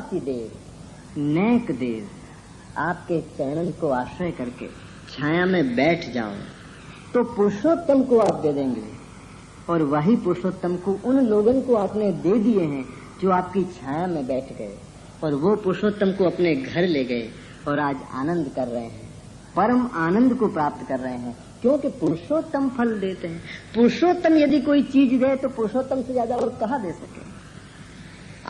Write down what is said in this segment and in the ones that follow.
सी देर, नेक देर, आपके चरणन को आश्रय करके छाया में बैठ जाओ तो पुरुषोत्तम को आप दे देंगे। और वही पुरुषोत्तम को उन लोगों को आपने दे दिए हैं जो आपकी छाया में बैठ गए, और वो पुरुषोत्तम को अपने घर ले गए और आज आनंद कर रहे हैं, परम आनंद को प्राप्त कर रहे हैं, क्योंकि पुरुषोत्तम फल देते हैं। पुरुषोत्तम यदि कोई चीज दे तो पुरुषोत्तम से ज्यादा और कहाँ दे सके,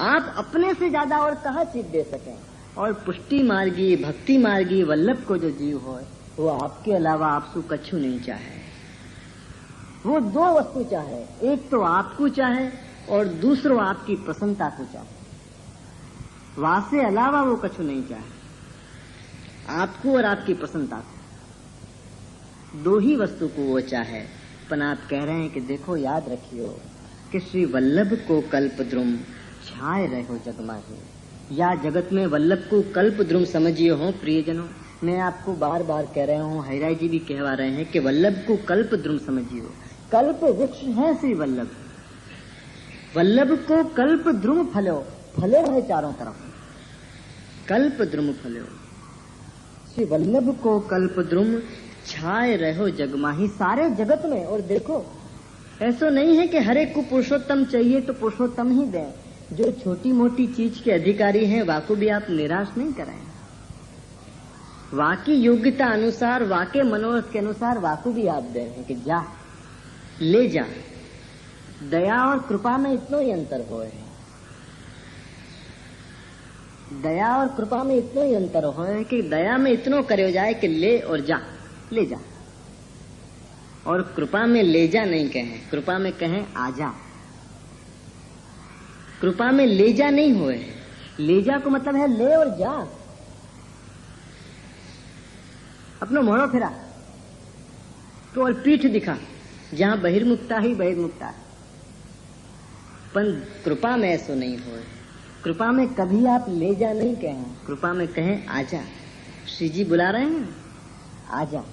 आप अपने से ज्यादा और कहाँ चीज दे सकें। और पुष्टि मार्गी भक्ति मार्गी वल्लभ को जो जीव हो वो आपके अलावा आपसु कछु नहीं चाहे। वो दो वस्तु चाहे, एक तो आपको चाहे और दूसरो आपकी प्रसन्नता को चाहे। वासे अलावा वो कछु नहीं चाहे, आपको और आपकी प्रसन्नता को, दो ही वस्तु को वो चाहे। पर आप कह रहे हैं कि देखो याद रखियो कि श्री वल्लभ को कल्पद्रुम छाए रहो जगमाही, या जगत में वल्लभ को कल्पद्रुम समझियो हो प्रियजनों। मैं आपको बार बार कह रहा हूँ, हैराई जी भी कहवा रहे हैं कि वल्लभ को कल्पद्रुम समझियो। कल्प वृक्ष है श्री वल्लभ, वल्लभ को कल्पद्रुम फलो, फले है चारों तरफ, कल्पद्रुम फलो। श्री वल्लभ को कल्पद्रुम छाए रहो जगमाही, सारे जगत में। और देखो ऐसा नहीं है कि हर एक को पुरुषोत्तम चाहिए तो पुरुषोत्तम ही दें, जो छोटी मोटी चीज के अधिकारी हैं वाको भी आप निराश नहीं करें। वाकी योग्यता अनुसार, वाके मनोरथ के अनुसार वाको भी आप दे रहे हैं कि जा ले जा। दया और कृपा में इतना ही अंतर हो है, दया और कृपा में इतना ही अंतर हो है कि दया में इतना करे हो जाए कि ले और जा, ले जा, और कृपा में ले जा नहीं कहें, कृपा में कहें आजा। कृपा में ले जा नहीं होए, ले जा को मतलब है ले और जा। अपनो मोड़ो फिरा तो और पीठ दिखा, जहां बहिर्मुक्ता ही बहिर्मुक्ता है। पर कृपा में ऐसा नहीं होए, कृपा में कभी आप ले जा नहीं कहें, कृपा में कहें आजा। श्री जी बुला रहे हैं आजा,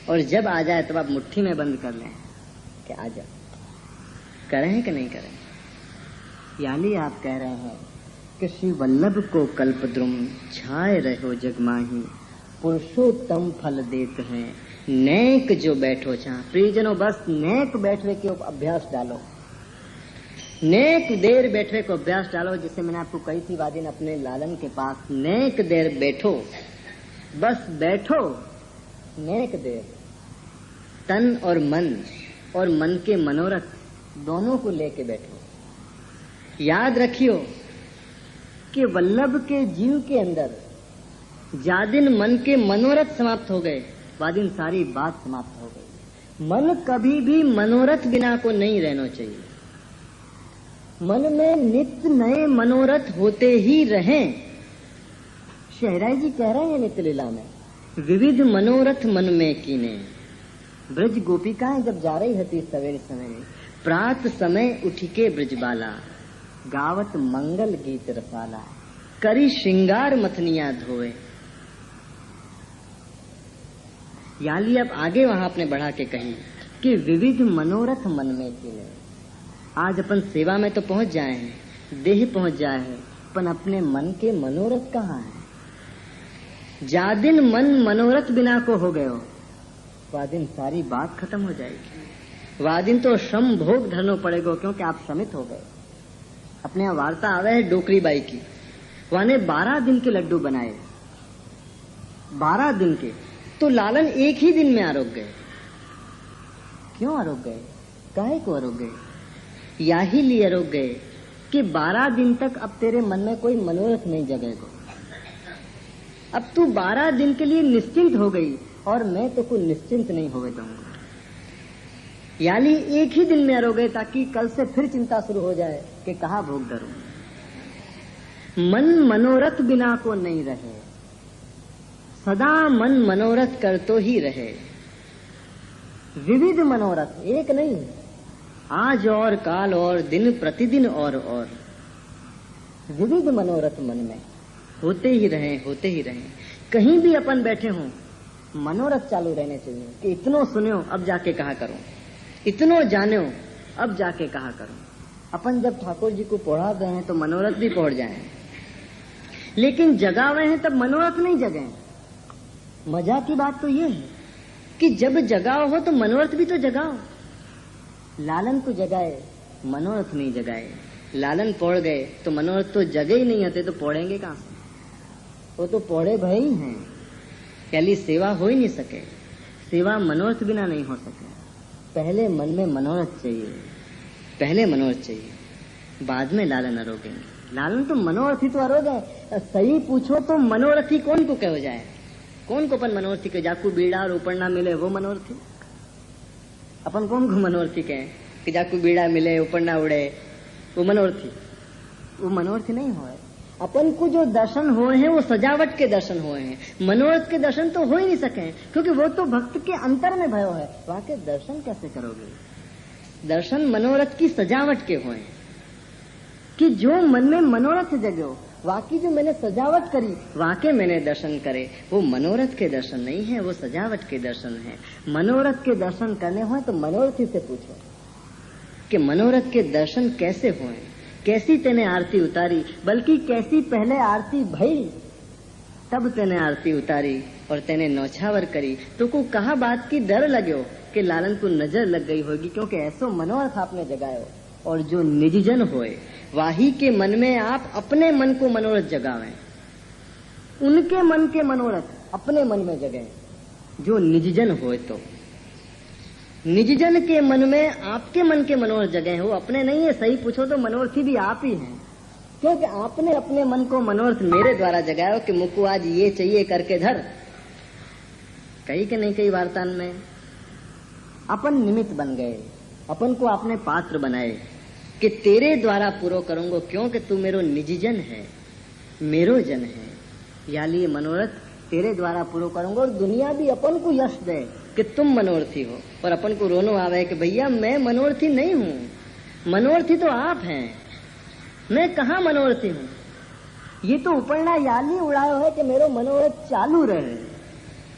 और जब आ जाए तब आप मुट्ठी में बंद कर लें कि आजा। करें कि नहीं करें? यानी आप कह रहे हैं कि श्री वल्लभ को कल्पद्रुम छाए रहो जगमाही, पुरुषोत्तम फल देते हैं नेक जो बैठो छा। प्रियजनों बस नेक बैठने के अभ्यास डालो, नेक देर बैठने को अभ्यास डालो। जैसे मैंने आपको कही थी वादिन अपने लालन के पास, नेक देर बैठो, बस बैठो नेक देर। तन और मन के मनोरथ दोनों को लेके बैठो। याद रखियो कि वल्लभ के जीव के अंदर जादिन मन के मनोरथ समाप्त हो गए, वादिन सारी बात समाप्त हो गई। मन कभी भी मनोरथ बिना को नहीं रहना चाहिए, मन में नित्य नए मनोरथ होते ही रहें। शहराई जी कह रहे हैं नित्य लीला में, विविध मनोरथ मन में कीने। ब्रज गोपिकाएं जब जा रही थी सवेरे सवेरे, प्रात समय उठिके ब्रजबाला, गावत मंगल गीत रसाला, करी श्रृंगार मथनिया धोए। याली अब आगे वहां आपने बढ़ा के कही कि विविध मनोरथ मन में कीने। आज अपन सेवा में तो पहुंच जाए हैं, देह पहुंच जाए हैं, पर अपने मन के मनोरथ कहाँ है? जादिन मन मनोरथ बिना को हो गए हो, वादिन सारी बात खत्म हो जाएगी। वादिन तो श्रम भोग धरना पड़ेगा, क्योंकि आप श्रमित हो गए। अपने यहाँ वार्ता आवे है डोकरी बाई की, वाने 12 दिन के लड्डू बनाए, 12 दिन के। तो लालन एक ही दिन में आरोग गए। क्यों आरोग गए? काहे को आरोग गए? याही लिए आरोग गए कि 12 दिन तक अब तेरे मन में कोई मनोरथ नहीं जगेगा। अब तू 12 दिन के लिए निश्चिंत हो गई और मैं तो कोई निश्चिंत नहीं होवे दूंगा। यानी एक ही दिन में आरोग गए ताकि कल से फिर चिंता शुरू हो जाए कि कहाँ भोग धरूं। मन मनोरथ बिना को नहीं रहे, सदा मन मनोरथ कर तो ही रहे। विविध मनोरथ, एक नहीं, आज और काल और दिन प्रतिदिन और विविध मनोरथ मन में होते ही रहे, होते ही रहे। कहीं भी अपन बैठे हों मनोरथ चालू रहने चाहिए कि इतनो सुन्यो अब जाके कहा करूं, इतनो जान्यो अब जाके कहा करूं। अपन जब ठाकुर जी को पढ़ाते हैं तो मनोरथ भी पढ़ जाए, लेकिन जगावे हैं तब मनोरथ नहीं जगे। मजा की बात तो ये है कि जब जगाओ हो तो मनोरथ भी तो जगाओ। लालन को जगाए, मनोरथ नहीं जगाए। लालन पढ़ गए तो मनोरथ तो जगे ही नहीं होते, तो पढ़ेंगे कहां से? वो तो पढ़े भाई हैं, पहली सेवा हो ही नहीं सके। सेवा मनोरथ बिना नहीं हो सके। पहले मन में मनोरथ चाहिए, पहले मनोरथ चाहिए, बाद में लालन आरोगेंगे। लालन तो मनोरथ ही तो आरोग है। सही पूछो तो मनोरथी कौन को कहो जाए? कौन को अपन मनोरथी के? जाकू बीड़ा और ऊपर ना मिले वो मनोरथी? अपन कौन को मनोरथी कहें कि जाकू बीड़ा मिले ऊपर ना उड़े वो मनोरथी? वो मनोरथी नहीं हुए। अपन को जो दर्शन हुए हैं वो सजावट के दर्शन हुए हैं। मनोरथ के दर्शन तो हो ही नहीं सके, क्योंकि वो तो भक्त के अंतर में भयो है। वहां के दर्शन कैसे करोगे? दर्शन मनोरथ की सजावट के हुए कि जो मन में मनोरथ जगो, वाकई जो मैंने सजावट करी वाकई मैंने दर्शन करे, वो मनोरथ के दर्शन नहीं है, वो सजावट के दर्शन है। मनोरथ के दर्शन करने हो तो मनोरथी से पूछो कि मनोरथ के दर्शन कैसे हुए, कैसी तेने आरती उतारी, बल्कि कैसी पहले आरती भई तब तेने आरती उतारी और तेने नौछावर करी। तो को कहा बात की डर लग्यो कि लालन को नजर लग गई होगी, क्योंकि ऐसो मनोरथ आपने जगायो। और जो निजजन होए वाही के मन में आप अपने मन को मनोरथ जगावें, उनके मन के मनोरथ अपने मन में जगे। जो निजजन होए तो निजजन के मन में आपके मन के मनोरथ जगे हो, अपने नहीं है। सही पूछो तो मनोरथी भी आप ही हैं, क्योंकि आपने अपने मन को मनोरथ मेरे द्वारा जगायो कि मुझको आज ये चाहिए करके धर। कही कि नहीं कई वार्तान में अपन निमित्त बन गए, अपन को आपने पात्र बनाए कि तेरे द्वारा पूरो करूंगो, क्योंकि तू मेरो निजजन है, मेरो जन है। या लिए मनोरथ तेरे द्वारा पूरो करूंगा। और दुनिया भी अपन को यश दे कि तुम मनोरथी हो, और अपन को रोनो आवे कि भैया मैं मनोरथी नहीं हूँ, मनोरथी तो आप हैं, मैं कहाँ मनोरथी हूँ। ये तो उपरना याली उड़ायो है कि मेरो मनोरथ चालू रहे।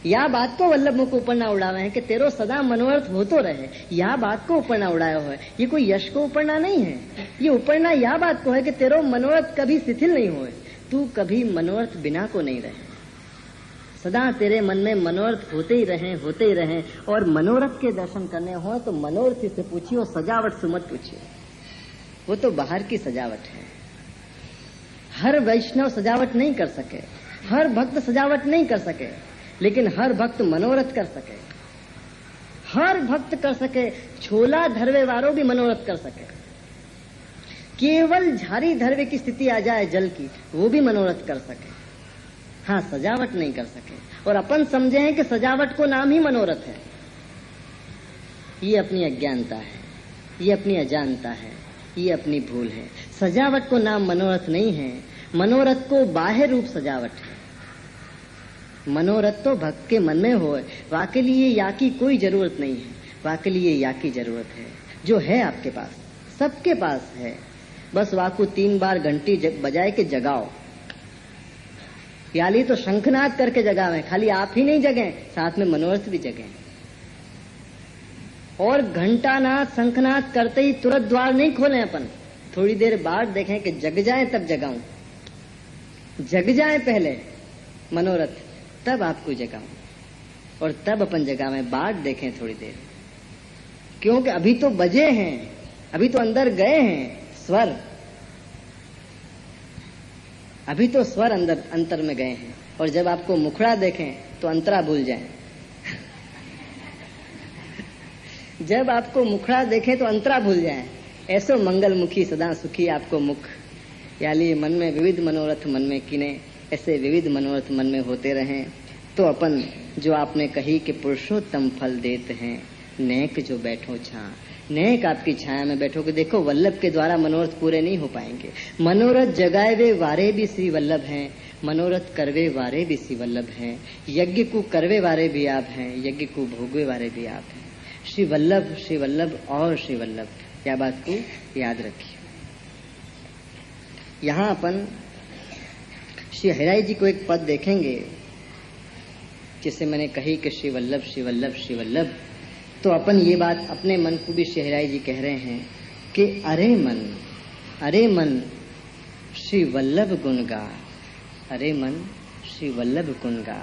या बात को वल्लभ मुख ऊपर ना उड़ावे है कि तेरो सदा मनोरथ होतो रहे, या बात को ऊपर ना उड़ायो है। ये कोई यश को ऊपरना नहीं है, ये ऊपरना या बात को है कि तेरो मनोरथ कभी शिथिल नहीं होए, तू कभी मनोरथ बिना को नहीं रहे, सदा तेरे मन में मनोरथ होते ही रहे। और मनोरथ के दर्शन करने हो तो मनोरथी से पूछियो, सजावट से मत पूछियो, वो तो बाहर की सजावट है। हर वैष्णव सजावट नहीं कर सके, हर भक्त सजावट नहीं कर सके, लेकिन हर भक्त मनोरथ कर सके। हर भक्त कर सके, छोला धरवे वालों भी मनोरथ कर सके। केवल झारी धरवे की स्थिति आ जाए जल की, वो भी मनोरथ कर सके। हाँ, सजावट नहीं कर सके। और अपन समझे हैं कि सजावट को नाम ही मनोरथ है। ये अपनी अज्ञानता है, ये अपनी अजानता है, ये अपनी भूल है। सजावट को नाम मनोरथ नहीं है, मनोरथ को बाह्य रूप सजावट है। मनोरथ तो भक्त के मन में हो, वाके लिए या की कोई जरूरत नहीं है, वाके लिए या की जरूरत है। जो है आपके पास, सबके पास है, बस वाकू 3 बार घंटी बजाए के जगाओ। याली तो शंखनाद करके जगावे, खाली आप ही नहीं जगें, साथ में मनोरथ भी जगें। और घंटानाद शंखनाद करते ही तुरंत द्वार नहीं खोलें अपन, थोड़ी देर बाद देखें कि जग जाए तब जगाऊं, जग जाए पहले मनोरथ, तब आपको जगाऊं। और तब अपन जगावें, बाद देखें थोड़ी देर, क्योंकि अभी तो बजे हैं, अभी तो अंदर गए हैं स्वर, अभी तो स्वर अंदर अंतर में गए हैं। और जब आपको मुखड़ा देखें तो अंतरा भूल जाएं। जब आपको मुखड़ा देखें तो अंतरा भूल जाएं। ऐसो मंगल मुखी सदा सुखी आपको मुख। याली मन में विविध मनोरथ मन में किने, ऐसे विविध मनोरथ मन में होते रहें तो अपन जो आपने कही कि पुरुषोत्तम फल देते हैं, नेक जो बैठो छा, नेक आपकी छाया में बैठोगे। देखो वल्लभ के द्वारा मनोरथ पूरे नहीं हो पाएंगे। मनोरथ जगाए वे वारे भी श्री वल्लभ हैं, मनोरथ करवे वारे भी श्री वल्लभ हैं। यज्ञ को करवे वारे भी आप हैं, यज्ञ को भोगवे वारे भी आप हैं। श्री वल्लभ और श्री वल्लभ, यह बात को याद रखिए। यहाँ अपन श्री हरिराय जी को एक पद देखेंगे जिसे मैंने कही कि श्री वल्लभ श्री वल्लभ श्री वल्लभ। तो अपन ये बात अपने मन को भी श्री हरिराय जी कह रहे हैं कि अरे मन, अरे मन श्री वल्लभ गुण गा, अरे मन श्री वल्लभ गुण गा।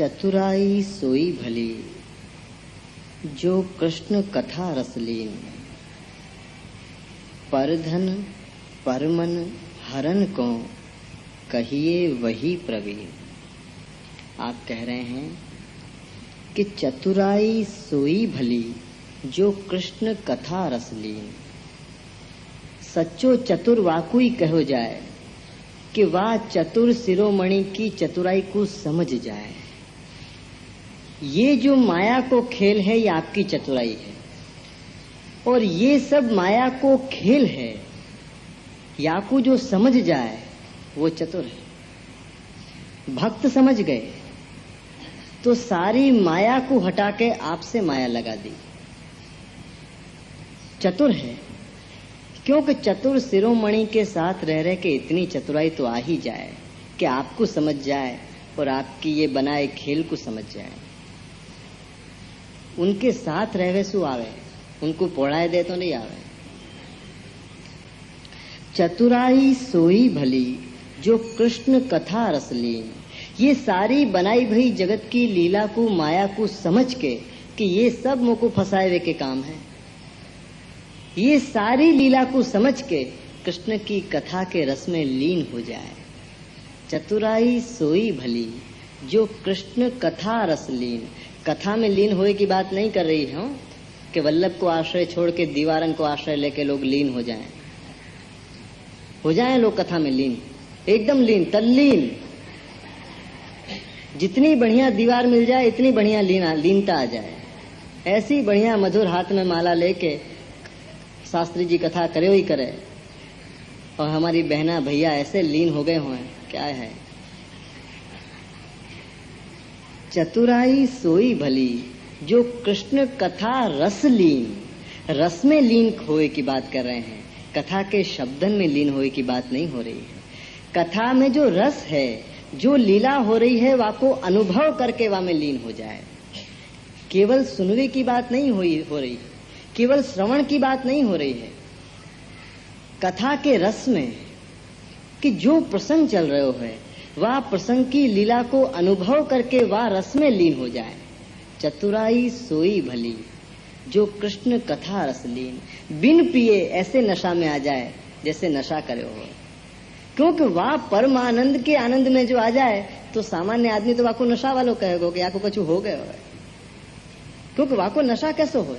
चतुराई सोई भली जो कृष्ण कथा रसलीन, परधन परमन हरन को कहिए वही प्रवीण। आप कह रहे हैं कि चतुराई सोई भली जो कृष्ण कथा रसलीन। सच्चो चतुर वाकुई कहो जाए कि वाह चतुर शिरोमणि की चतुराई को समझ जाए। ये जो माया को खेल है ये आपकी चतुराई है, और ये सब माया को खेल है याकू जो समझ जाए वो चतुर है। भक्त समझ गए तो सारी माया को हटा के आपसे माया लगा दी। चतुर है क्योंकि चतुर शिरोमणि के साथ रह रह के इतनी चतुराई तो आ ही जाए कि आपको समझ जाए और आपकी ये बनाए खेल को समझ जाए। उनके साथ रहवे सु आवे, उनको पढ़ाए दे तो नहीं आवे। चतुराई सोई भली जो कृष्ण कथा रसलीन। ये सारी बनाई भई जगत की लीला को माया को समझ के कि ये सब मुझको फंसाए हुए के काम है, ये सारी लीला को समझ के कृष्ण की कथा के रस में लीन हो जाए। चतुराई सोई भली जो कृष्ण कथा रसलीन। कथा में लीन होए की बात नहीं कर रही हूं कि वल्लभ को आश्रय छोड़ के दीवारन को आश्रय लेके लोग लीन हो जाएं लोग कथा में लीन, एकदम लीन, तल्लीन। जितनी बढ़िया दीवार मिल जाए इतनी बढ़िया लीनता आ जाए। ऐसी बढ़िया मधुर हाथ में माला लेके शास्त्री जी कथा करे ही करे, और हमारी बहना भैया ऐसे लीन हो गए हुए क्या है। चतुराई सोई भली जो कृष्ण कथा रस लीन। रस में लीन होए की बात कर रहे हैं, कथा के शब्दन में लीन होए की बात नहीं हो रही है। कथा में जो रस है, जो लीला हो रही है, वाको अनुभव करके वा में लीन हो जाए। केवल सुनने की बात नहीं हो रही, केवल श्रवण की बात नहीं हो रही है। कथा के रस में कि जो प्रसंग चल रहे है वह प्रसंग की लीला को अनुभव करके वह रस में लीन हो जाए। चतुराई सोई भली जो कृष्ण कथा रस लीन। बिन पिए ऐसे नशा में आ जाए जैसे नशा करे हो, क्योंकि वह परम आनंद के आनंद में जो आ जाए तो सामान्य आदमी तो वाको नशा वालों कहेगा कि आपको कुछ हो गया हो, क्योंकि वाको नशा कैसे हो।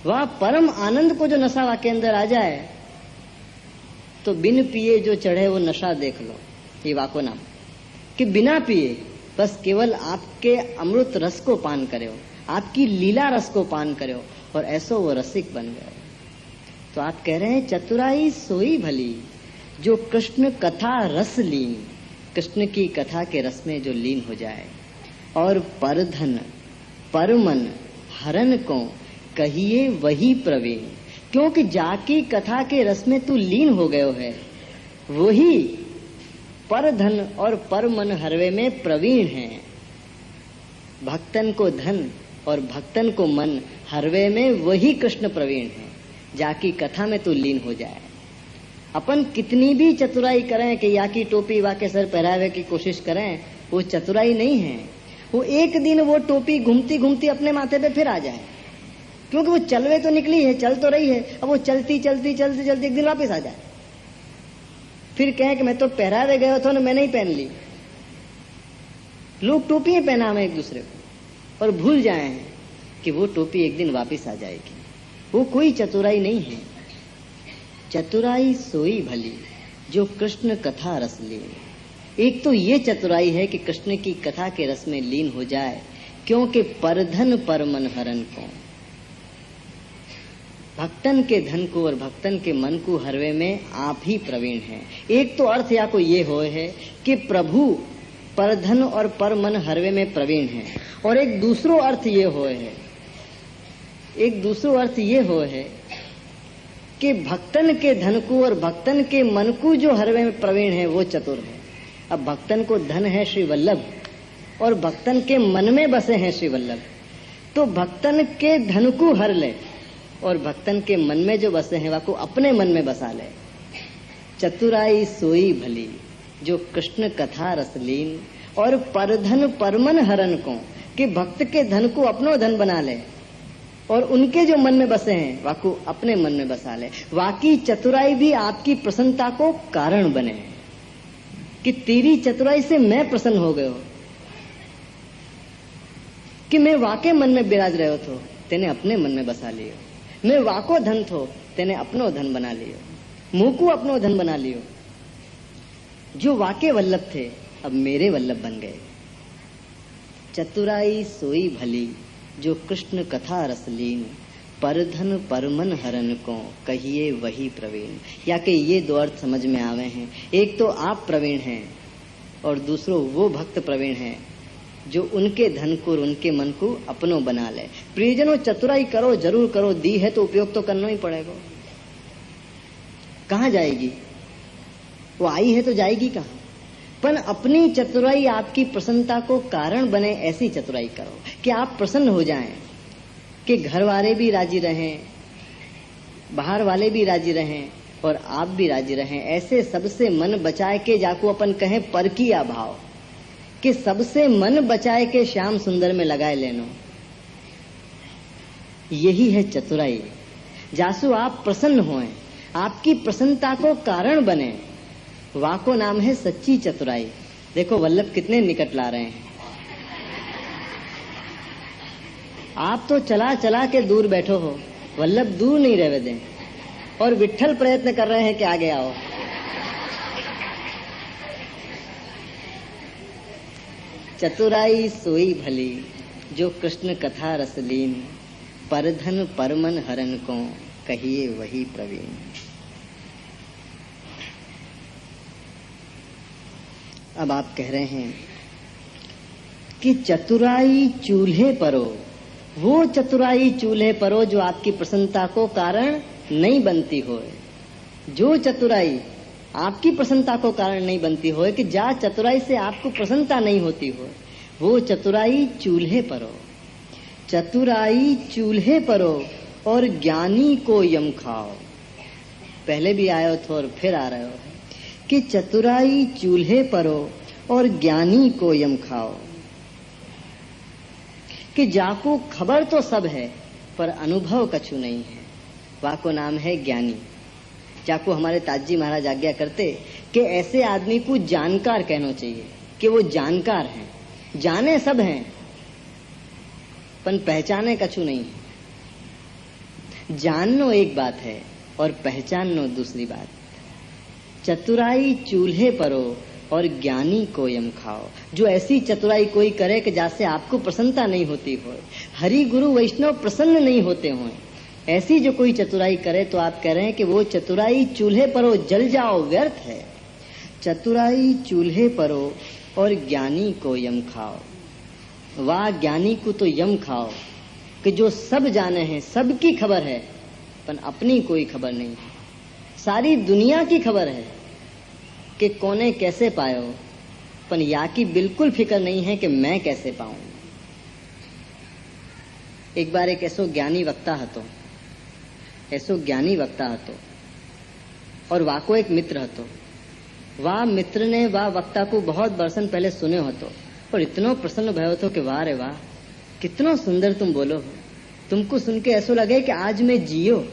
वह परम आनंद को जो नशा वाके अंदर आ जाए तो बिन पिए जो चढ़े वो नशा देख लो। ये वाको नाम कि बिना पिए बस केवल आपके अमृत रस को पान करे, आपकी लीला रस को पान करे, और ऐसो वो रसिक बन गए। तो आप कह रहे हैं चतुराई सोई भली जो कृष्ण कथा रस लीन। कृष्ण की कथा के रस में जो लीन हो जाए। और परधन परमन हरन को कहिए वही प्रवीण। क्योंकि जाकी कथा के रस में तू लीन हो गयो है, वही पर धन और पर मन हरवे में प्रवीण है। भक्तन को धन और भक्तन को मन हरवे में वही कृष्ण प्रवीण है। जाकी कथा में तू लीन हो जाए। अपन कितनी भी चतुराई करें कि या की टोपी वाके सर पहरावे की कोशिश करें, वो चतुराई नहीं है। वो एक दिन वो टोपी घूमती घूमती अपने माथे पे फिर आ जाए, क्योंकि वो चलवे तो निकली है, चल तो रही है, अब वो चलती चलती चलती चलती एक दिन वापस आ जाए, फिर कहे कि मैं तो पहरावे गया था ना, मैं नहीं पहन ली। लोग टोपियां पहना हमें एक दूसरे को और भूल जाए हैं कि वो टोपी एक दिन वापस आ जाएगी। वो कोई चतुराई नहीं है। चतुराई सोई भली जो कृष्ण कथा रस लीन। एक तो ये चतुराई है कि कृष्ण की कथा के रस में लीन हो जाए, क्योंकि परधन पर मन हरन को। भक्तन के धन को और भक्तन के मन को हरवे में आप ही प्रवीण हैं। एक तो अर्थ या को ये हो है कि प्रभु परधन और पर मन हरवे में प्रवीण है, और एक दूसरो अर्थ ये हो है, एक दूसरो अर्थ ये हो है कि भक्तन के धन को और भक्तन के मन को जो हरवे में प्रवीण है वो चतुर है। अब भक्तन को धन है श्री वल्लभ और भक्तन के मन में बसे हैं श्री वल्लभ, तो भक्तन के धन को हर ले और भक्तन के मन में जो बसे हैं वाको अपने मन में बसा ले। चतुराई सोई भली जो कृष्ण कथा रसलीन। और परधन परमन हरन को, कि भक्त के धन को अपनो धन बना ले और उनके जो मन में बसे हैं वाको अपने मन में बसा ले। वाकी चतुराई भी आपकी प्रसन्नता को कारण बने, कि तेरी चतुराई से मैं प्रसन्न हो गयो, कि मैं वाके मन में बिराज रहो थो, तेने अपने मन में बसा लियो। मैं वाको धन थो, तेने अपनो धन बना लियो, मुकू अपनो धन बना लियो। जो वाके वल्लभ थे अब मेरे वल्लभ बन गए। चतुराई सोई भली जो कृष्ण कथा रसलीन, परधन परमन हरन को कहिए वही प्रवीण। या कि ये दो अर्थ समझ में आवे हैं, एक तो आप प्रवीण हैं और दूसरो वो भक्त प्रवीण हैं जो उनके धन को और उनके मन को अपनो बना ले। प्रियजनों, चतुराई करो, जरूर करो, दी है तो उपयोग तो करना ही पड़ेगा। कहाँ जाएगी वो? आई है तो जाएगी कहाँ? पर अपनी चतुराई आपकी प्रसन्नता को कारण बने, ऐसी चतुराई करो कि आप प्रसन्न हो जाएं, कि घर वाले भी राजी रहें, बाहर वाले भी राजी रहें और आप भी राजी रहें। ऐसे सबसे मन बचाए के, जाको अपन कहें पर किया भाव, कि सबसे मन बचाए के श्याम सुंदर में लगाए लेनो। यही है चतुराई। जासु आप प्रसन्न होएं, आपकी प्रसन्नता को कारण बने, वाको नाम है सच्ची चतुराई। देखो वल्लभ कितने निकट ला रहे हैं। आप तो चला चला के दूर बैठो हो, वल्लभ दूर नहीं रह दें, और विट्ठल प्रयत्न कर रहे हैं कि आगे आओ। चतुराई सोई भली जो कृष्ण कथा रसलीन, परधन परमन हरन को कहिए वही प्रवीण। अब आप कह रहे हैं कि चतुराई चूल्हे परो, वो चतुराई चूल्हे परो जो आपकी प्रसन्नता को कारण नहीं बनती हो। जो चतुराई आपकी प्रसन्नता को कारण नहीं बनती हो, कि जा चतुराई से आपको प्रसन्नता नहीं होती हो, वो चतुराई चूल्हे परो। चतुराई चूल्हे परो और ज्ञानी को यम खाओ। पहले भी आए हो और फिर आ रहे हो कि चतुराई चूल्हे परो और ज्ञानी को यम खाओ। कि जाको खबर तो सब है पर अनुभव कछु नहीं है, वाको नाम है ज्ञानी। जाको हमारे ताजी महाराज आज्ञा करते कि ऐसे आदमी को जानकार कहना चाहिए, कि वो जानकार हैं, जाने सब हैं पर पहचाने कछु नहीं है। जाननो एक बात है और पहचाननो दूसरी बात। चतुराई चूल्हे परो और ज्ञानी को यम खाओ। जो ऐसी चतुराई कोई करे कि जैसे आपको प्रसन्नता नहीं होती हो, हरि गुरु वैष्णव प्रसन्न नहीं होते हों, ऐसी जो कोई चतुराई करे तो आप कह रहे हैं कि वो चतुराई चूल्हे परो, जल जाओ, व्यर्थ है। चतुराई चूल्हे परो और ज्ञानी को यम खाओ। वाह ज्ञानी को तो यम खाओ कि जो सब जाने हैं, सबकी खबर है पर अपनी कोई खबर नहीं है। सारी दुनिया की खबर है कि कौने कैसे पायो, पर या की बिल्कुल फिक्र नहीं है कि मैं कैसे पाऊं। एक बार एक ऐसो ज्ञानी वक्ता हतो, और वाको एक मित्र हतो। वाह मित्र ने वाह वक्ता को बहुत बरसन पहले सुने होतो और इतनो प्रसन्न भयो तो कि वाह रे वाह, कितनो सुंदर तुम बोलो हो। तुमको सुन के ऐसो लगे कि आज मैं जियो,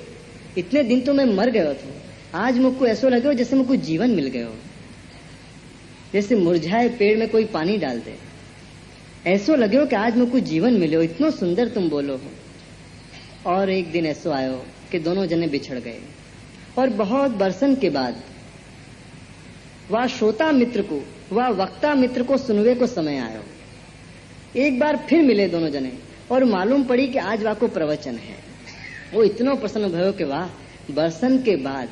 इतने दिन तो मैं मर गयो था, आज मुझको ऐसो लगे जैसे मुझको जीवन मिल गयो, जैसे मुरझाए पेड़ में कोई पानी डाल दे, ऐसो लगे कि आज मुझको जीवन मिले, इतनो सुंदर तुम बोलो हो। और एक दिन ऐसो आयो कि दोनों जने बिछड़ गए और बहुत बरसन के बाद वह श्रोता मित्र को, वह वक्ता मित्र को सुनवे को समय आयो। एक बार फिर मिले दोनों जने और मालूम पड़ी कि आज वह को प्रवचन है। वो इतनो प्रसन्न भयो कि वाह, बरसन के बाद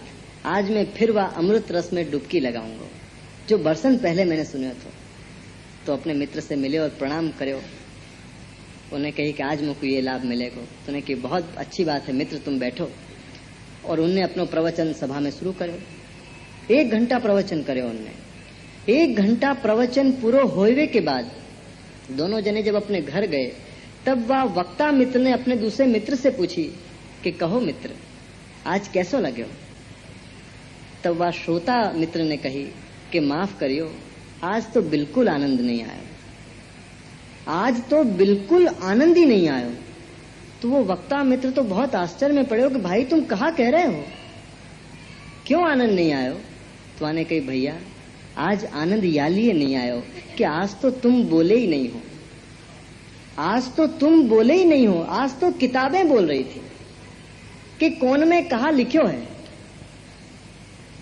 आज मैं फिर वह अमृत रस में डुबकी लगाऊंगा जो बरसन पहले मैंने सुना था। तो अपने मित्र से मिले और प्रणाम करे। उन्हें कही कि आज मुझको ये लाभ मिलेगा। तो उन्हें कही बहुत अच्छी बात है मित्र, तुम बैठो। और उनने अपना प्रवचन सभा में शुरू करे। 1 घंटा प्रवचन करे उनने। 1 घंटा प्रवचन पूरा होने के बाद दोनों जने जब अपने घर गए, तब वह वक्ता मित्र ने अपने दूसरे मित्र से पूछी कि कहो मित्र, आज कैसो लगे हो? तब वह श्रोता मित्र ने कही कि माफ करियो, आज तो बिल्कुल आनंद नहीं आया, आज तो बिल्कुल आनंद ही नहीं आया। तो वो वक्ता मित्र तो बहुत आश्चर्य में पड़े हो कि भाई तुम कहा कह रहे हो, क्यों आनंद नहीं आयो? तो आने कही भैया आज आनंद या लिए नहीं आयो कि आज तो तुम बोले ही नहीं हो, आज तो तुम बोले ही नहीं हो, आज तो किताबें बोल रही थी कि कौन में कहा लिखो है।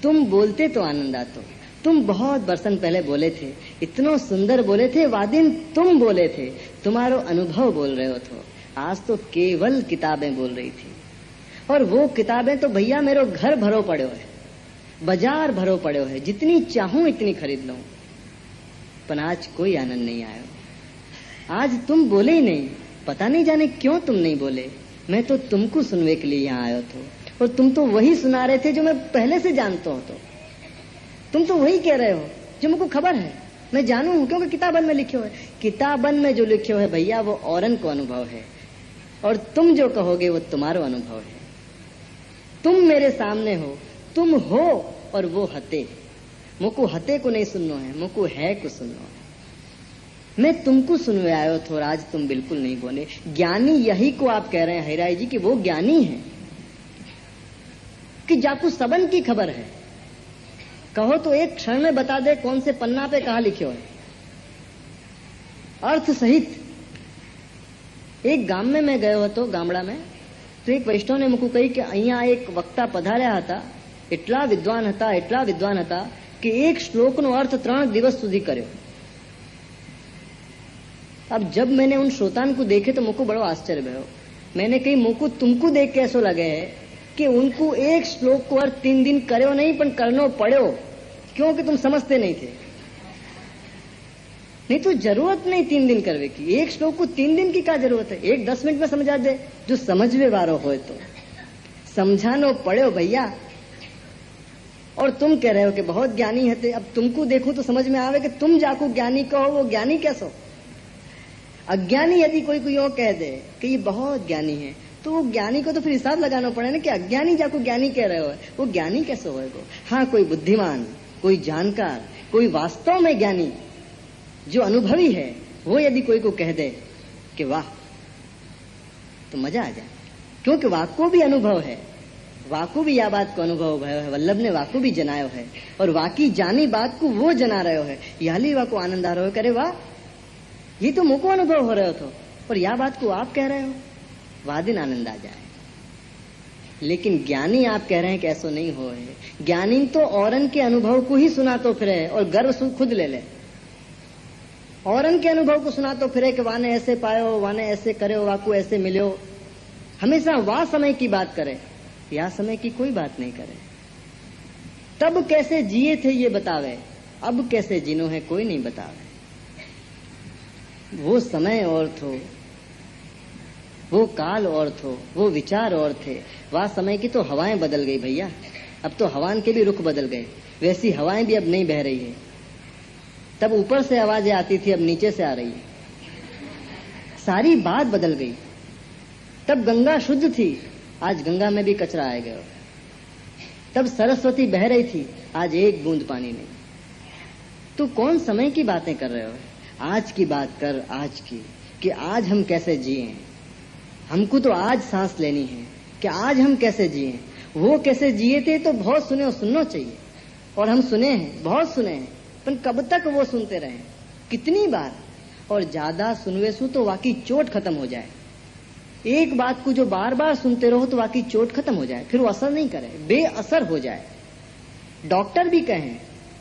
तुम बोलते तो आनंद आतो, तुम बहुत बरसन पहले बोले थे, इतना सुंदर बोले थे, वादिन तुम बोले थे, तुम्हारो अनुभव बोल रहे हो। तो आज तो केवल किताबें बोल रही थी, और वो किताबें तो भैया मेरो घर भरो पड़े है, बाजार भरो पड़े है, जितनी चाहूं इतनी खरीद लूं, पर आज कोई आनंद नहीं आया। आज तुम बोले ही नहीं, पता नहीं जाने क्यों तुम नहीं बोले। मैं तो तुमको सुनने के लिए यहाँ आया था, और तुम तो वही सुना रहे थे जो मैं पहले से जानता हूं। तो तुम तो वही कह रहे हो जो मुझको खबर है, मैं जानू हूं, क्योंकि किताबन में लिखे है। किताबन में जो लिखे है भैया वो औरन को अनुभव है, और तुम जो कहोगे वो तुम्हारो अनुभव है। तुम मेरे सामने हो, तुम हो और वो हते। मुझको हते को नहीं सुनना है, मुझको है को सुनना है। मैं तुमको सुनवे आयो थो, आज तुम बिल्कुल नहीं बोले। ज्ञानी यही को आप कह रहे हैं हरिराय जी कि वो ज्ञानी है कि जाकू सबन की खबर है। कहो तो एक क्षण में बता दे कौन से पन्ना पे कहा लिखे हो, अर्थ सहित। एक गाम में मैं गयो तो गामड़ा में, तो एक वैष्णव ने मुझको कही कि अहिया एक वक्ता पधार्या था, એટલા વિદ્વાન હતા કે એક શ્લોકનો अर्थ 3 દિવસ સુધી કર્યો। अब जब मैंने उन श्रोतान को देखे तो मुझको बड़ो आश्चर्य भयो। मैंने कही मुझको तुमको देख के ऐसा लगे है कि उनको एक श्लोक को अर्थ 3 दिन करो नहीं पर करनो पड़ो, क्योंकि तुम समझते नहीं थे। नहीं तो जरूरत नहीं 3 दिन करवे की, एक श्लोक को 3 दिन की क्या जरूरत है, एक 10 मिनट में समझा दे जो समझवे वारो हो। तो समझानो पड़ो भैया। और तुम कह रहे हो कि बहुत ज्ञानी है। अब तुमको देखूं तो समझ में आवे कि तुम जाको ज्ञानी कहो, वो ज्ञानी कैसो? अज्ञानी यदि कोई यूं कह दे कि ये बहुत ज्ञानी है, तो वो ज्ञानी को तो फिर हिसाब लगाना पड़े ना कि अज्ञानी जाको ज्ञानी कह रहे हो, वो ज्ञानी कैसे होएगा? हाँ, कोई बुद्धिमान, कोई जानकार, कोई वास्तव में ज्ञानी जो अनुभवी है, वो यदि कोई को कह दे कि वाह, तो मजा आ जाए, क्योंकि वाको भी अनुभव है, वाकू भी या बात को अनुभव भयो है, वल्लभ ने वाकू भी जनायो है, और वाकी जानी बात को वो जना रहे है, याली वाको आनंद आ रहा है। करे वाह, ये तो मुझको अनुभव हो रहे हो, और या बात को आप कह रहे हो, वादिन आनंद आ जाए। लेकिन ज्ञानी आप कह रहे हैं कि ऐसा नहीं हो है। ज्ञानी तो औरन के अनुभव को ही सुनातो फिरे और गर्व खुद ले ले। औरन के अनुभव को सुनातो फिरे कि वाने ऐसे पायो, वाने ऐसे करे, वाकू ऐसे मिलो। हमेशा वाह समय की बात करे, या समय की कोई बात नहीं करे। तब कैसे जिए थे ये बतावे, अब कैसे जिनो है कोई नहीं बतावे। वो समय और थो, वो काल और थो, वो विचार और थे। वह समय की तो हवाएं बदल गई भैया, अब तो हवान के भी रुख बदल गए, वैसी हवाएं भी अब नहीं बह रही है। तब ऊपर से आवाजें आती थी, अब नीचे से आ रही है। सारी बात बदल गई। तब गंगा शुद्ध थी, आज गंगा में भी कचरा आ गया। तब सरस्वती बह रही थी, आज एक बूंद पानी नहीं। तो कौन समय की बातें कर रहे हो? आज की बात कर, आज की, कि आज हम कैसे जिए। हमको तो आज सांस लेनी है कि आज हम कैसे जिए। वो कैसे जिए थे तो बहुत सुनना चाहिए, और हम सुने हैं, बहुत सुने हैं, पर कब तक वो सुनते रहे, कितनी बार? और ज्यादा सुनवे सु तो वाकई चोट खत्म हो जाए। एक बात को जो बार बार सुनते रहो तो वाकई चोट खत्म हो जाए, फिर वो असर नहीं करे, बेअसर हो जाए। डॉक्टर भी कहें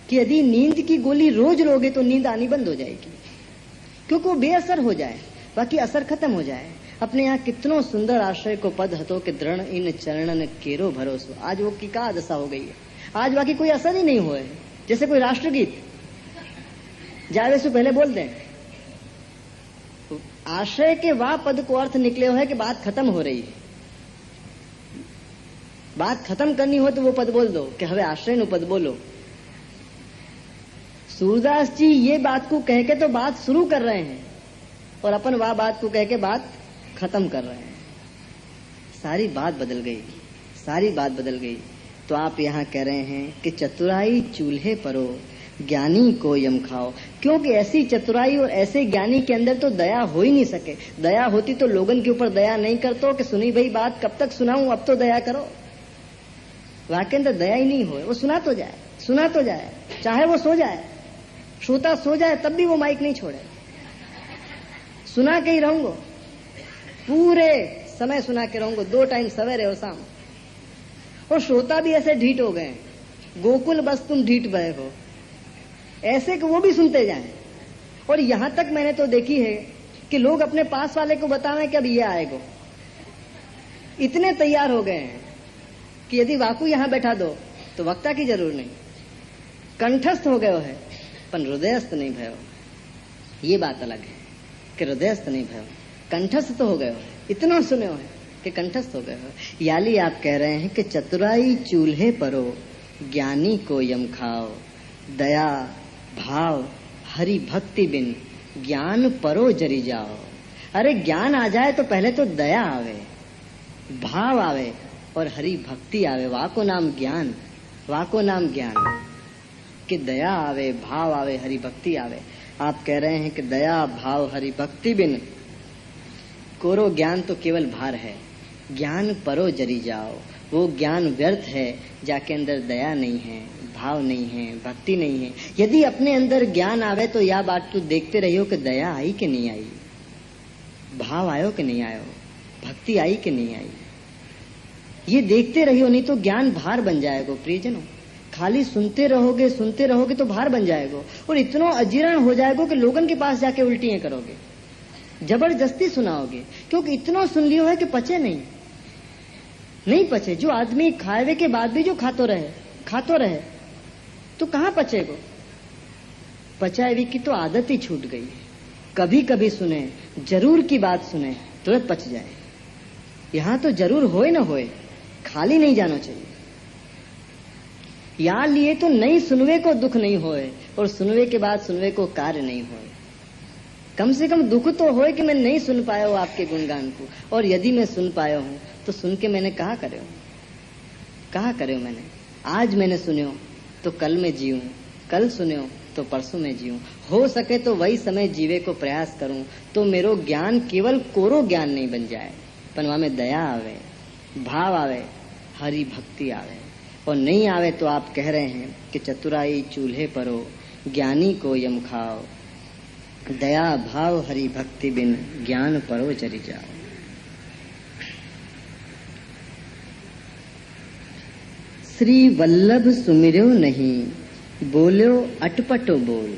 कि यदि नींद की गोली रोज लोगे तो नींद आनी बंद हो जाएगी, क्योंकि वो बेअसर हो जाए, बाकी असर खत्म हो जाए। अपने यहाँ कितनो सुंदर आश्रय को पद हतो कि दृढ़ इन चरणन केरो भरोसो। आज वो की का दशा हो गई है, आज बाकी कोई असर ही नहीं हुआ है। जैसे कोई राष्ट्रगीत जावे से पहले बोल दें, आश्रय के वाह पद को अर्थ निकले हो है कि बात खत्म हो रही है। बात खत्म करनी हो तो वो पद बोल दो कि हवे आश्रय नु पद बोलो। सूरदास जी ये बात को कह के तो बात शुरू कर रहे हैं, और अपन वाह बात को कह के बात खत्म कर रहे हैं। सारी बात बदल गई, सारी बात बदल गई। तो आप यहाँ कह रहे हैं कि चतुराई चूल्हे परो, ज्ञानी को यम खाओ। क्योंकि ऐसी चतुराई और ऐसे ज्ञानी के अंदर तो दया हो ही नहीं सके। दया होती तो लोगन के ऊपर दया नहीं करतो कि सुनी भाई बात कब तक सुनाऊं, अब तो दया करो। वाके अंदर दया ही नहीं हो, वो सुना तो जाए, चाहे वो सो जाए, श्रोता सो जाए तब भी वो माइक नहीं छोड़े, सुना के ही रहूंगा, पूरे समय सुना के रहूंगा, 2 टाइम सवेरे और शाम। और श्रोता भी ऐसे ढीठ हो गए, गोकुल बस तुम ढीठ भय हो, ऐसे कि वो भी सुनते जाएं। और यहां तक मैंने तो देखी है कि लोग अपने पास वाले को बतावें कि अब ये आएगा, इतने तैयार हो गए हैं कि यदि वाकू यहां बैठा दो तो वक्ता की जरूर नहीं, कंठस्थ हो गए है पर हृदयस्थ नहीं भयो। ये बात अलग है कि हृदयस्थ नहीं भयो, कंठस्थ तो हो गए हो, इतना सुने हो कि कंठस्थ हो गए हो। याली आप कह रहे हैं कि चतुराई चूल्हे परो, ज्ञानी को यम खाओ। दया भाव हरि भक्ति बिन, ज्ञान परो जरी जाओ। अरे ज्ञान आ जाए तो पहले तो दया आवे, भाव आवे और हरि भक्ति आवे। वाको नाम ज्ञान, वाको नाम ज्ञान, कि दया आवे, भाव आवे, हरि भक्ति आवे। आप कह रहे हैं कि दया भाव हरि भक्ति बिन कोरो ज्ञान तो केवल भार है, ज्ञान परो जरी जाओ। वो ज्ञान व्यर्थ है जाके अंदर दया नहीं है, भाव नहीं है, भक्ति नहीं है। यदि अपने अंदर ज्ञान आवे तो यह बात तू देखते रहियो कि दया आई कि नहीं आई, भाव आयो कि नहीं आयो, भक्ति आई कि नहीं आई, ये देखते रहियो। नहीं तो ज्ञान भार बन जाएगा प्रियजनों। खाली सुनते रहोगे तो भार बन जाएगा और इतना अजीर्ण हो जाएगा कि लोगन के पास जाके उल्टियां करोगे, जबरदस्ती सुनाओगे, क्योंकि इतना सुन लियो है कि पचे नहीं पचे। जो आदमी खाए के बाद भी जो खातो रहे तो कहां पचेगो। पचाए की तो आदत ही छूट गई है। कभी कभी सुने, जरूर की बात सुने, तुरंत पच जाए। यहां तो जरूर होए न होए, खाली नहीं जाना चाहिए। या लिए तो नहीं सुनवे को दुख नहीं होए और सुनवे के बाद सुनवे को कार्य नहीं होए। कम से कम दुख तो होए कि मैं नहीं सुन पाया हूं आपके गुणगान को, और यदि मैं सुन पाया हूं तो सुन के मैंने कहा करे मैंने। आज मैंने सुन्यो तो कल में जीऊं, कल सुन्यो तो परसों में जीऊं। हो सके तो वही समय जीवे को प्रयास करूं तो मेरो ज्ञान केवल कोरो ज्ञान नहीं बन जाए, पनवा में दया आवे, भाव आवे, हरि भक्ति आवे। और नहीं आवे तो आप कह रहे हैं कि चतुराई चूल्हे परो, ज्ञानी को यम खाओ। दया भाव हरि भक्ति बिन, ज्ञान परो जरी जाओ। श्री वल्लभ सुमिर्यो नहीं, बोल्यो अटपटो बोल।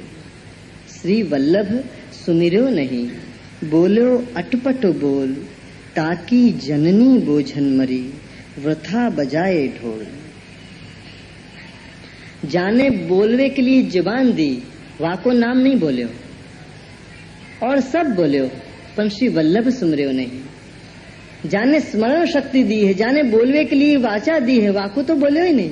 श्री वल्लभ सुमिर्यो नहीं, बोल्यो अटपटो बोल। ताकि जननी बोझन मरी, वृथा बजाए ढोल। जाने बोलवे के लिए जुबान दी, वाको नाम नहीं बोल्यो और सब बोल्यो, पर श्री वल्लभ सुमर्यो नहीं। जाने स्मरण शक्ति दी है, जाने बोलवे के लिए वाचा दी है, वाको तो बोल्यो ही नहीं।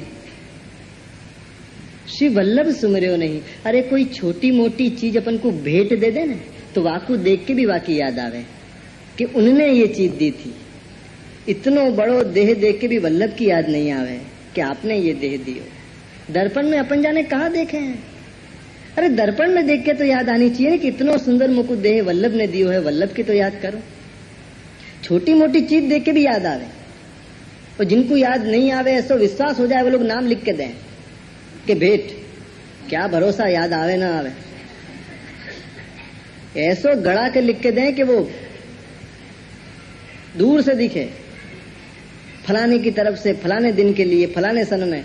श्री वल्लभ सुमर्यो नहीं। अरे कोई छोटी मोटी चीज अपन को भेंट दे दे ना तो वाकू देख के भी वाकी याद आवे कि उनने ये चीज दी थी। इतनो बड़ो देह देख के भी वल्लभ की याद नहीं आवे कि आपने ये देह दियो। दर्पण में अपन जाने कहाँ देखे हैं। अरे दर्पण में देख के तो याद आनी चाहिए कि इतना सुंदर मुकुट देह वल्लभ ने दियो है, वल्लभ की तो याद करो। छोटी मोटी चीज देख के भी याद आवे, और जिनको याद नहीं आवे ऐसा विश्वास हो जाए वो लोग नाम लिख के दें कि भेंट, क्या भरोसा याद आवे ना आवे। ऐसो गड़ा के लिख के दें कि वो दूर से दिखे, फलाने की तरफ से फलाने दिन के लिए फलाने सन में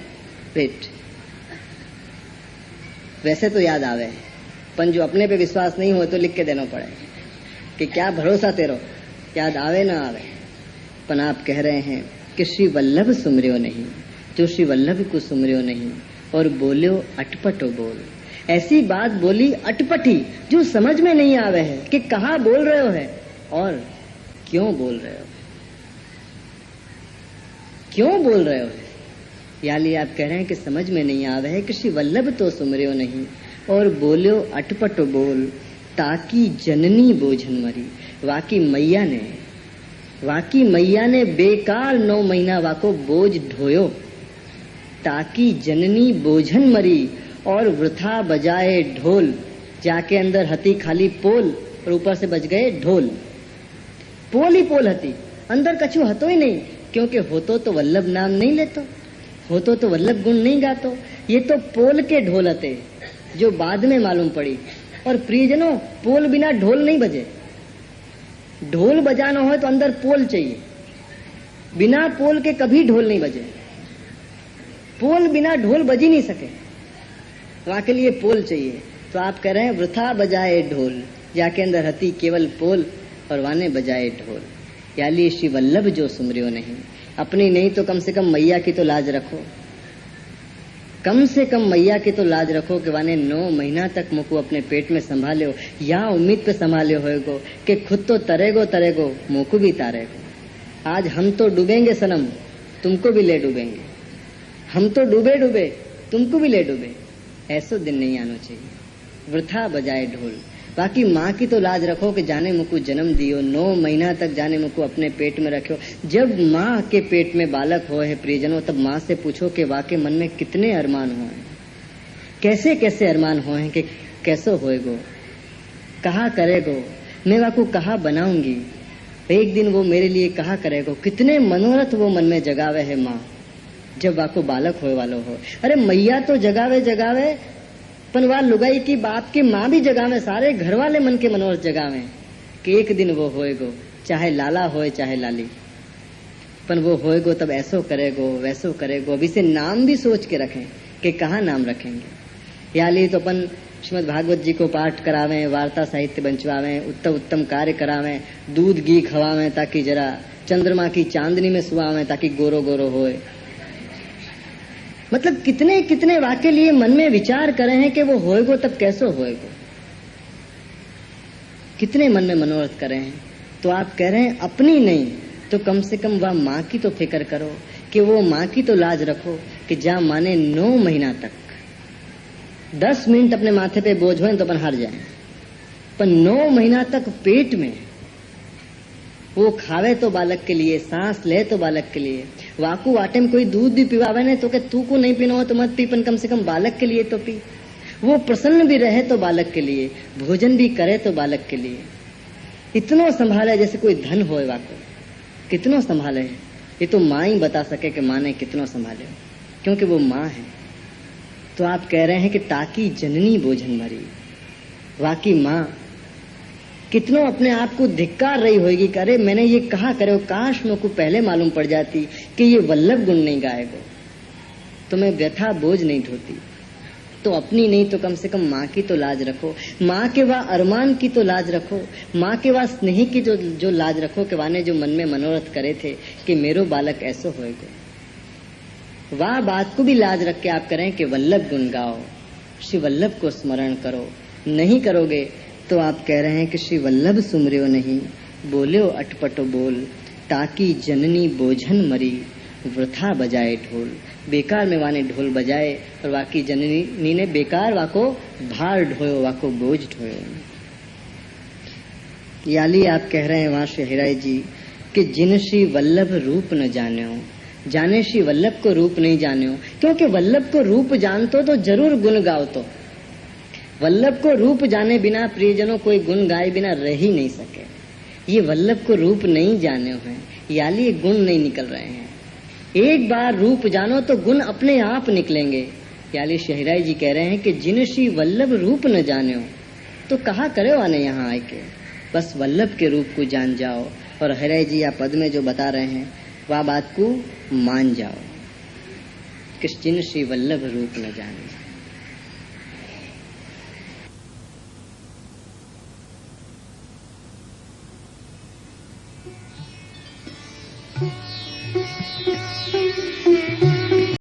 भेंट। वैसे तो याद आवे, पर जो अपने पे विश्वास नहीं हो तो लिख के देना पड़े कि क्या भरोसा तेरो, याद आवे ना आवे। पर आप कह रहे हैं कि श्री वल्लभ सुमर्यो नहीं, जो श्री वल्लभ को सुमर्यो नहीं और बोल्यो अटपटो बोल। ऐसी बात बोली अटपटी जो समझ में नहीं आवे है कि कहाँ बोल रहे हो है और क्यों बोल रहे हो, क्यों बोल रहे हो। याली आप कह रहे हैं कि समझ में नहीं आवे है कि श्री वल्लभ तो सुमर्यो नहीं और बोल्यो अटपटो बोल। ताकि जननी बोझन मरी। वाकी मैया ने बेकार 9 महीना वाको बोझ ढोयो। ताकि जननी बोझन मरी और वृथा बजाए ढोल, जाके अंदर हती खाली पोल और ऊपर से बज गए ढोल। पोल ही पोल हती, अंदर कछु हतो ही नहीं, क्योंकि होतो तो वल्लभ नाम नहीं लेतो, होतो तो वल्लभ गुण नहीं गातो। ये तो पोल के ढोल हते जो बाद में मालूम पड़ी। और प्रियजनों, पोल बिना ढोल नहीं बजे। ढोल बजाना हो तो अंदर पोल चाहिए, बिना पोल के कभी ढोल नहीं बजे। पोल बिना ढोल बज ही नहीं सके, वाके लिए पोल चाहिए। तो आप कह रहे हैं वृथा बजाए ढोल, जाके अंदर हती केवल पोल और वाने बजाए ढोल। याली श्री वल्लभ जो सुमरियो नहीं, अपनी नहीं तो कम से कम मैया की तो लाज रखो, कम से कम मैया की तो लाज रखो कि वाने 9 महीना तक मुको अपने पेट में संभाले हो, या उम्मीद पे संभाले होएगो कि खुद तो तरेगो मुको भी तारेगो। आज हम तो डूबेंगे सनम, तुमको भी ले डूबेंगे, हम तो डूबे तुमको भी ले डूबे। ऐसो दिन नहीं आना चाहिए। वृथा बजाए ढोल, बाकी माँ की तो लाज रखो कि जाने मुको जन्म दियो, 9 महीना तक जाने मुको अपने पेट में रखो। जब माँ के पेट में बालक हो है प्रियजनों, तब माँ से पूछो कि वाके मन में कितने अरमान हो हैं, कैसे कैसे अरमान हो हैं कि कैसो होएगो, कहा करेगो, मैं वाको कहा बनाऊंगी, एक दिन वो मेरे लिए कहा करेगो। कितने मनोरथ वो मन में जगावे है माँ जब वाको बालक होए वालो हो। अरे मैया तो जगावे पन वह लुगाई की बाप की माँ भी जगावे, सारे घर वाले मन के मनोरथ जगावे कि एक दिन वो होएगो, चाहे लाला होए चाहे लाली, पन वो होएगो तब ऐसो करेगो वैसो करेगो। अभी से नाम भी सोच के रखें कि कहाँ नाम रखेंगे। याली तो अपन श्रीमद् भागवत जी को पाठ करावें, वार्ता साहित्य बंचवावें, उत्तम उत्तम कार्य करावें, दूध घी खवावें ताकि जरा चंद्रमा की चांदनी में सुहावें ताकि गोरो गोरो होए। मतलब कितने कितने वाक्य लिए मन में विचार करें हैं कि वो होएगो तब कैसो होएगो, कितने मन में मनोरथ करें हैं। तो आप कह रहे हैं अपनी नहीं तो कम से कम वह माँ की तो फिक्र करो कि वो माँ की तो लाज रखो कि जहाँ माने 9 महीना तक 10 मिनट अपने माथे पे बोझ हो तो अपन हार जाए, पर 9 महीना तक पेट में वो खावे तो बालक के लिए, सांस ले तो बालक के लिए। वाकू वाटे में कोई दूध भी पिवावे ने तो के तू को नहीं पीना हो तो मत पी, पन कम से कम बालक के लिए तो पी। वो प्रसन्न भी रहे तो बालक के लिए, भोजन भी करे तो बालक के लिए। इतनो संभाले जैसे कोई धन होए, वाको कितनो संभाले। ये तो माँ ही बता सके कि माँ ने कितनो संभाले, क्योंकि वो माँ है। तो आप कह रहे हैं कि ताकि जननी बोझन मरी, वाकई माँ कितनों अपने आप को धिक्कार रही होगी कि अरे मैंने ये कहा करे, काश मेरे को पहले मालूम पड़ जाती कि ये वल्लभ गुण नहीं गाएगो तो मैं व्यथा बोझ नहीं ढोती। तो अपनी नहीं तो कम से कम माँ की तो लाज रखो, माँ के वह अरमान की तो लाज रखो, माँ के वह स्नेही की जो लाज रखो कि वाने जो मन में मनोरथ करे थे कि मेरो बालक ऐसो होएगो। वाह बात को भी लाज रख के आप करें कि वल्लभ गुण गाओ, श्री वल्लभ को स्मरण करो। नहीं करोगे तो आप कह रहे हैं कि श्री वल्लभ सुमरियो नहीं, बोलियो अटपटो बोल, ताकि जननी बोझन मरी, वृथा बजाए ढोल। बेकार में वाने ढोल बजाए और वाकी जननी ने बेकार वाको भार ढोयो, वाको बोझ ढोयो। याली आप कह रहे हैं वहां श्री हिराई जी कि जिन श्री वल्लभ रूप न जान्यो, जाने श्री वल्लभ को रूप नहीं जान्यो, क्योंकि वल्लभ को रूप जानतो तो जरूर गुण गाओ। तो वल्लभ को रूप जाने बिना प्रियजनों कोई गुण गाए बिना रह ही नहीं सके। ये वल्लभ को रूप नहीं जाने हैं, याली गुण नहीं निकल रहे हैं। एक बार रूप जानो तो गुण अपने आप निकलेंगे। याली शहराई जी कह रहे हैं कि जिन श्री वल्लभ रूप न जाने तो कहा करे आने यहाँ आए के, बस वल्लभ के रूप को जान जाओ। और हराई जी या पद में जो बता रहे हैं वह बात को मान जाओ कि जिन श्री वल्लभ रूप न जाने।